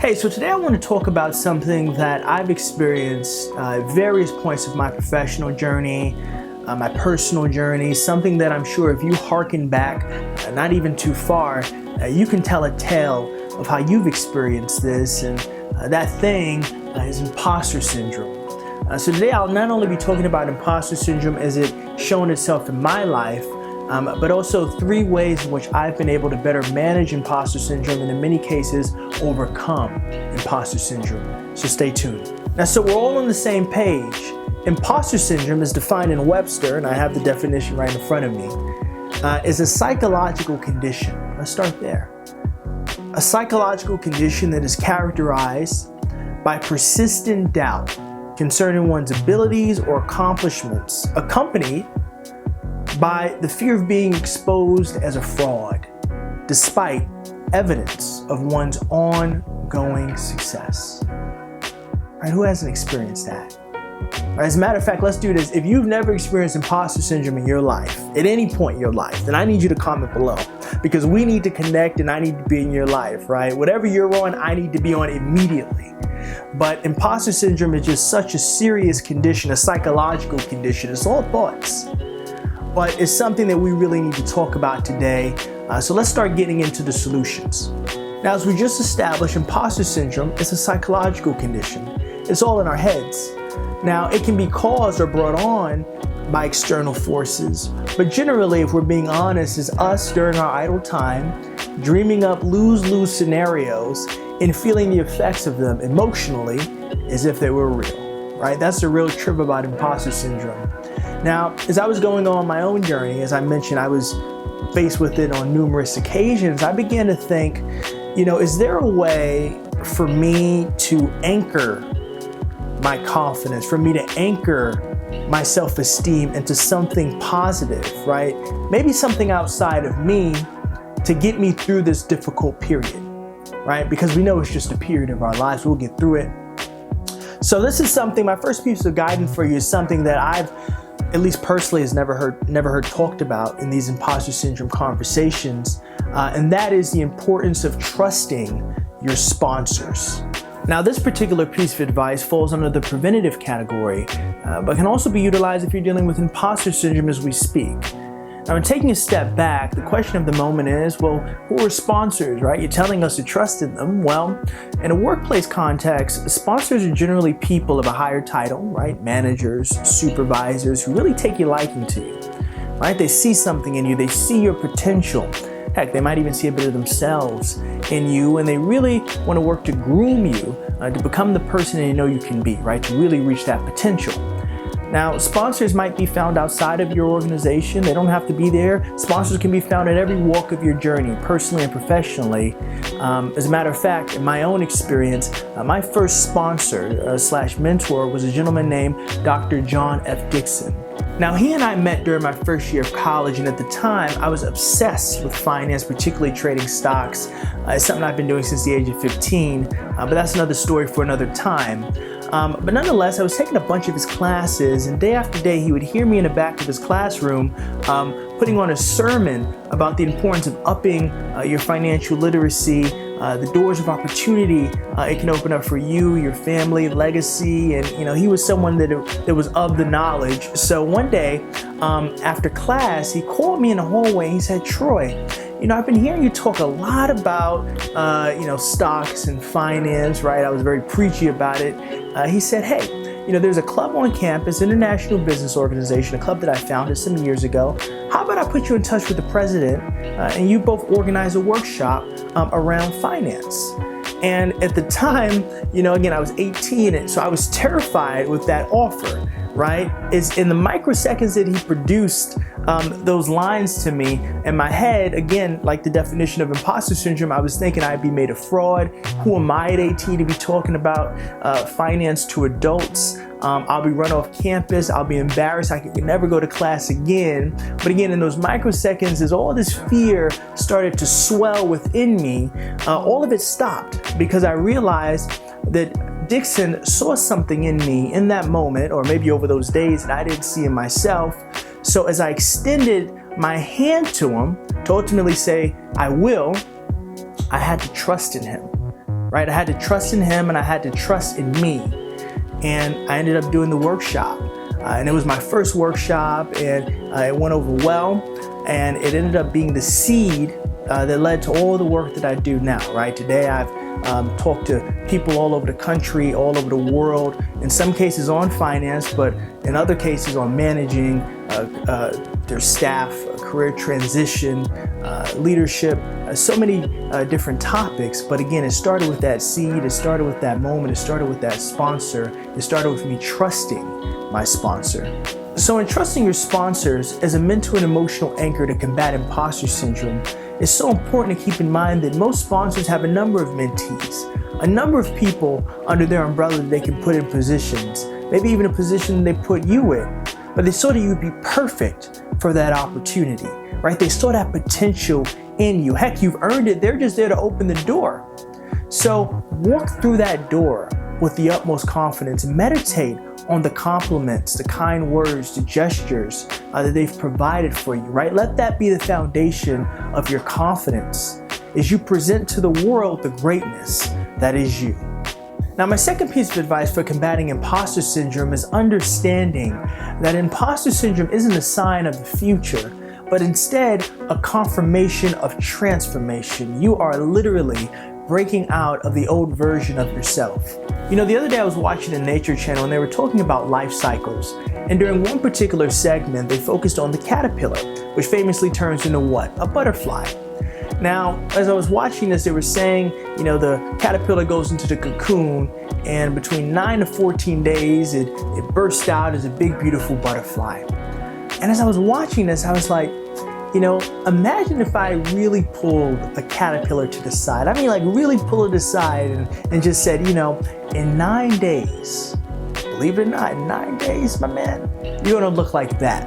Hey, so today I want to talk about something that I've experienced at various points of my professional journey, my personal journey, something that I'm sure if you hearken back, not even too far, you can tell a tale of how you've experienced this, and that thing is imposter syndrome. So today I'll not only be talking about imposter syndrome as it shown itself in my life, but also 3 ways in which I've been able to better manage imposter syndrome and in many cases overcome imposter syndrome. So stay tuned. Now, so we're all on the same page. Imposter syndrome is defined in Webster, and I have the definition right in front of me, is a psychological condition. Let's start there. A psychological condition that is characterized by persistent doubt concerning one's abilities or accomplishments, accompanied by the fear of being exposed as a fraud, despite evidence of one's ongoing success. Right? Who hasn't experienced that? Right, as a matter of fact, let's do this. If you've never experienced imposter syndrome in your life, at any point in your life, then I need you to comment below, because we need to connect and I need to be in your life, right? Whatever you're on, I need to be on immediately. But imposter syndrome is just such a serious condition, a psychological condition. It's all thoughts. But it's something that we really need to talk about today. So let's start getting into the solutions. Now, as we just established, imposter syndrome is a psychological condition. It's all in our heads. Now, it can be caused or brought on by external forces, but generally, if we're being honest, it's us during our idle time, dreaming up lose-lose scenarios and feeling the effects of them emotionally as if they were real, right? That's the real trip about imposter syndrome. Now, as I was going on my own journey, as I mentioned, I was faced with it on numerous occasions. I began to think, is there a way for me to anchor my confidence, for me to anchor my self-esteem into something positive, right? Maybe something outside of me to get me through this difficult period, right? Because we know it's just a period of our lives. We'll get through it. So this is something, my first piece of guidance for you is something that I've, at least personally, has never heard talked about in these imposter syndrome conversations, and that is the importance of trusting your sponsors. Now, this particular piece of advice falls under the preventative category, but can also be utilized if you're dealing with imposter syndrome as we speak. Now, in taking a step back, the question of the moment is, well, who are sponsors, right? You're telling us to trust in them. Well, in a workplace context, sponsors are generally people of a higher title, right? Managers, supervisors who really take your liking to you, right? They see something in you. They see your potential. Heck, they might even see a bit of themselves in you, and they really want to work to groom you to become the person they know you can be, right? To really reach that potential. Now, sponsors might be found outside of your organization. They don't have to be there. Sponsors can be found at every walk of your journey, personally and professionally. As a matter of fact, in my own experience, my first sponsor slash mentor was a gentleman named Dr. John F. Dixon. Now, he and I met during my first year of college, and at the time, I was obsessed with finance, particularly trading stocks. It's something I've been doing since the age of 15, but that's another story for another time. But nonetheless, I was taking a bunch of his classes, and day after day, he would hear me in the back of his classroom putting on a sermon about the importance of upping your financial literacy, the doors of opportunity it can open up for you, your family, legacy, and he was someone that was of the knowledge. So one day after class, he called me in the hallway and he said, "Troy, I've been hearing you talk a lot about stocks and finance, right?" I was very preachy about it. He said, "Hey, there's a club on campus, International Business Organization, a club that I founded some years ago. How about I put you in touch with the president and you both organize a workshop around finance?" And at the time, again, I was 18, and so I was terrified with that offer, right? It's in the microseconds that he produced those lines to me in my head, again, like the definition of imposter syndrome, I was thinking I'd be made a fraud. Who am I at AT to be talking about finance to adults? I'll be run off campus. I'll be embarrassed. I could never go to class again. But again, in those microseconds, as all this fear started to swell within me, all of it stopped because I realized that Dixon saw something in me in that moment, or maybe over those days, that I didn't see in myself. So as I extended my hand to him to ultimately say, "I will," I had to trust in him. right? I had to trust in him and I had to trust in me. And I ended up doing the workshop. And it was my first workshop, and it went over well. And it ended up being the seed that led to all the work that I do now, right? Today I've talked to people all over the country, all over the world, in some cases on finance, but in other cases on managing their staff, career transition, leadership, so many different topics. But again, it started with that seed, it started with that moment, it started with that sponsor, it started with me trusting my sponsor. So in trusting your sponsors as a mental and emotional anchor to combat imposter syndrome, it's so important to keep in mind that most sponsors have a number of mentees, a number of people under their umbrella that they can put in positions, maybe even a position they put you in, but they saw that you'd be perfect for that opportunity, right? They saw that potential in you. Heck, you've earned it. They're just there to open the door. So walk through that door with the utmost confidence. Meditate on the compliments, the kind words, the gestures that they've provided for you, right? Let that be the foundation of your confidence as you present to the world the greatness that is you. Now, my second piece of advice for combating imposter syndrome is understanding that imposter syndrome isn't a sign of the future, but instead a confirmation of transformation. You are literally breaking out of the old version of yourself. You know, the other day I was watching the Nature Channel and they were talking about life cycles. And during one particular segment, they focused on the caterpillar, which famously turns into what? A butterfly. Now, as I was watching this, they were saying, you know, the caterpillar goes into the cocoon and between 9 to 14 days, it bursts out as a big, beautiful butterfly. And as I was watching this, I was like, you know, imagine if I really pulled a caterpillar to the side. I mean, like really pull it aside and just said, you know, in 9 days, believe it or not, in 9 days, my man, you're gonna look like that.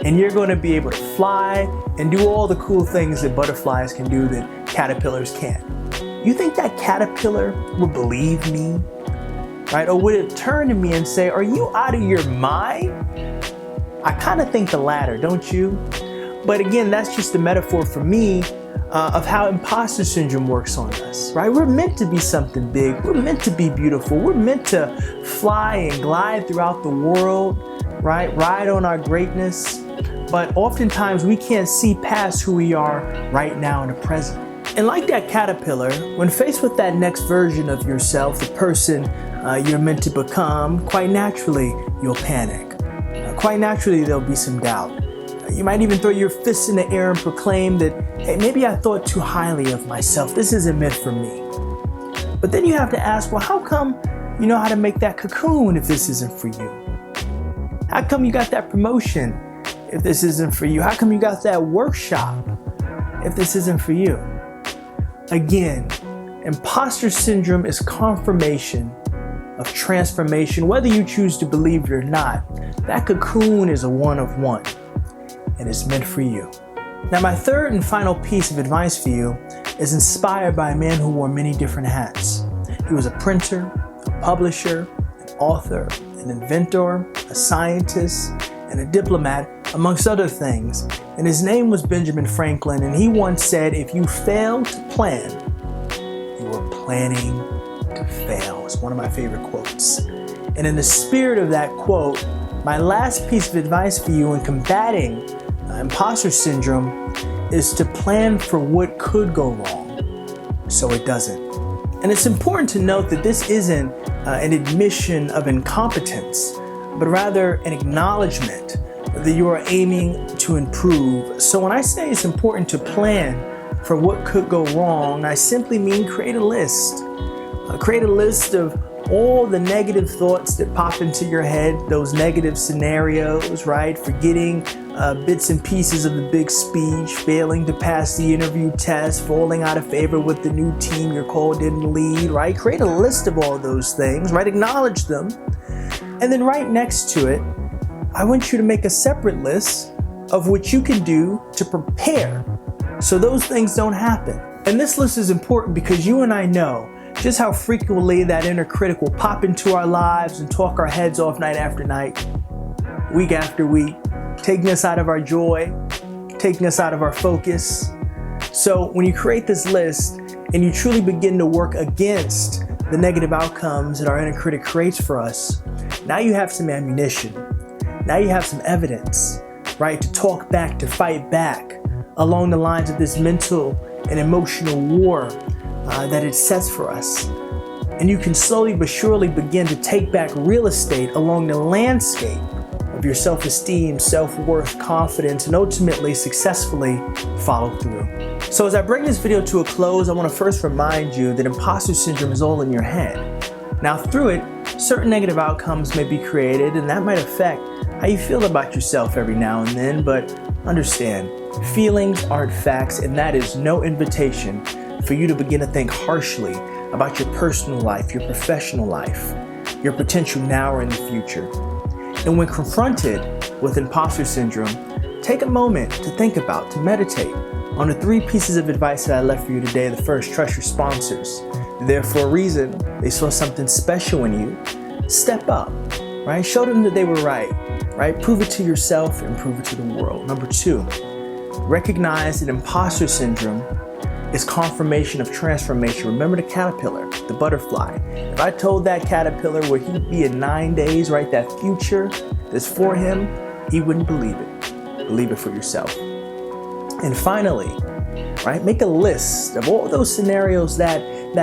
And you're gonna be able to fly and do all the cool things that butterflies can do that caterpillars can't. You think that caterpillar would believe me, right? Or would it turn to me and say, are you out of your mind? I kind of think the latter, don't you? But again, that's just a metaphor for me of how imposter syndrome works on us, right? We're meant to be something big. We're meant to be beautiful. We're meant to fly and glide throughout the world, right? Ride on our greatness. But oftentimes we can't see past who we are right now in the present. And like that caterpillar, when faced with that next version of yourself, the person you're meant to become, quite naturally, you'll panic. Quite naturally, there'll be some doubt. You might even throw your fists in the air and proclaim that, hey, maybe I thought too highly of myself. This isn't meant for me. But then you have to ask, well, how come you know how to make that cocoon if this isn't for you? How come you got that promotion if this isn't for you? How come you got that workshop if this isn't for you? Again, imposter syndrome is confirmation of transformation. Whether you choose to believe it or not, that cocoon is a one of one. And it's meant for you. Now, my third and final piece of advice for you is inspired by a man who wore many different hats. He was a printer, a publisher, an author, an inventor, a scientist, and a diplomat, amongst other things. And his name was Benjamin Franklin, and he once said, if you fail to plan, you are planning to fail. It's one of my favorite quotes. And in the spirit of that quote, my last piece of advice for you in combating imposter syndrome is to plan for what could go wrong so it doesn't. And it's important to note that this isn't an admission of incompetence, but rather an acknowledgement that you are aiming to improve. So when I say it's important to plan for what could go wrong, I simply mean create a list. Create a list of all the negative thoughts that pop into your head, those negative scenarios, right? Forgetting bits and pieces of the big speech, failing to pass the interview test, falling out of favor with the new team your call didn't lead, right? Create a list of all those things, right? Acknowledge them. And then right next to it, I want you to make a separate list of what you can do to prepare so those things don't happen. And this list is important because you and I know just how frequently that inner critic will pop into our lives and talk our heads off night after night, week after week, taking us out of our joy, taking us out of our focus, So when you create this list and you truly begin to work against the negative outcomes that our inner critic creates for us, now you have some ammunition. Now you have some evidence, right, to talk back, to fight back along the lines of this mental and emotional war that it sets for us. And you can slowly but surely begin to take back real estate along the landscape of your self-esteem, self-worth, confidence, and ultimately successfully follow through. So as I bring this video to a close, I want to first remind you that imposter syndrome is all in your head. Now through it, certain negative outcomes may be created, and that might affect how you feel about yourself every now and then, but understand, feelings aren't facts, and that is no invitation for you to begin to think harshly about your personal life, your professional life, your potential now or in the future. And when confronted with imposter syndrome, take a moment to think about, to meditate on the 3 pieces of advice that I left for you today. The first, trust your sponsors. They're there for a reason. They saw something special in you. Step up, right? Show them that they were right? Prove it to yourself and prove it to the world. Number 2, recognize that imposter syndrome is confirmation of transformation. Remember the caterpillar, the butterfly. If I told that caterpillar where he'd be in 9 days, right, that future that's for him, he wouldn't believe it. Believe it for yourself. And finally, right, make a list of all those scenarios that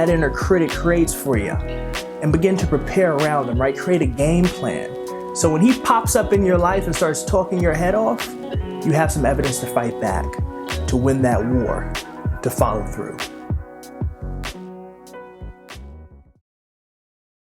inner critic creates for you and begin to prepare around them, right? Create a game plan. So when he pops up in your life and starts talking your head off, you have some evidence to fight back, to win that war, to follow through.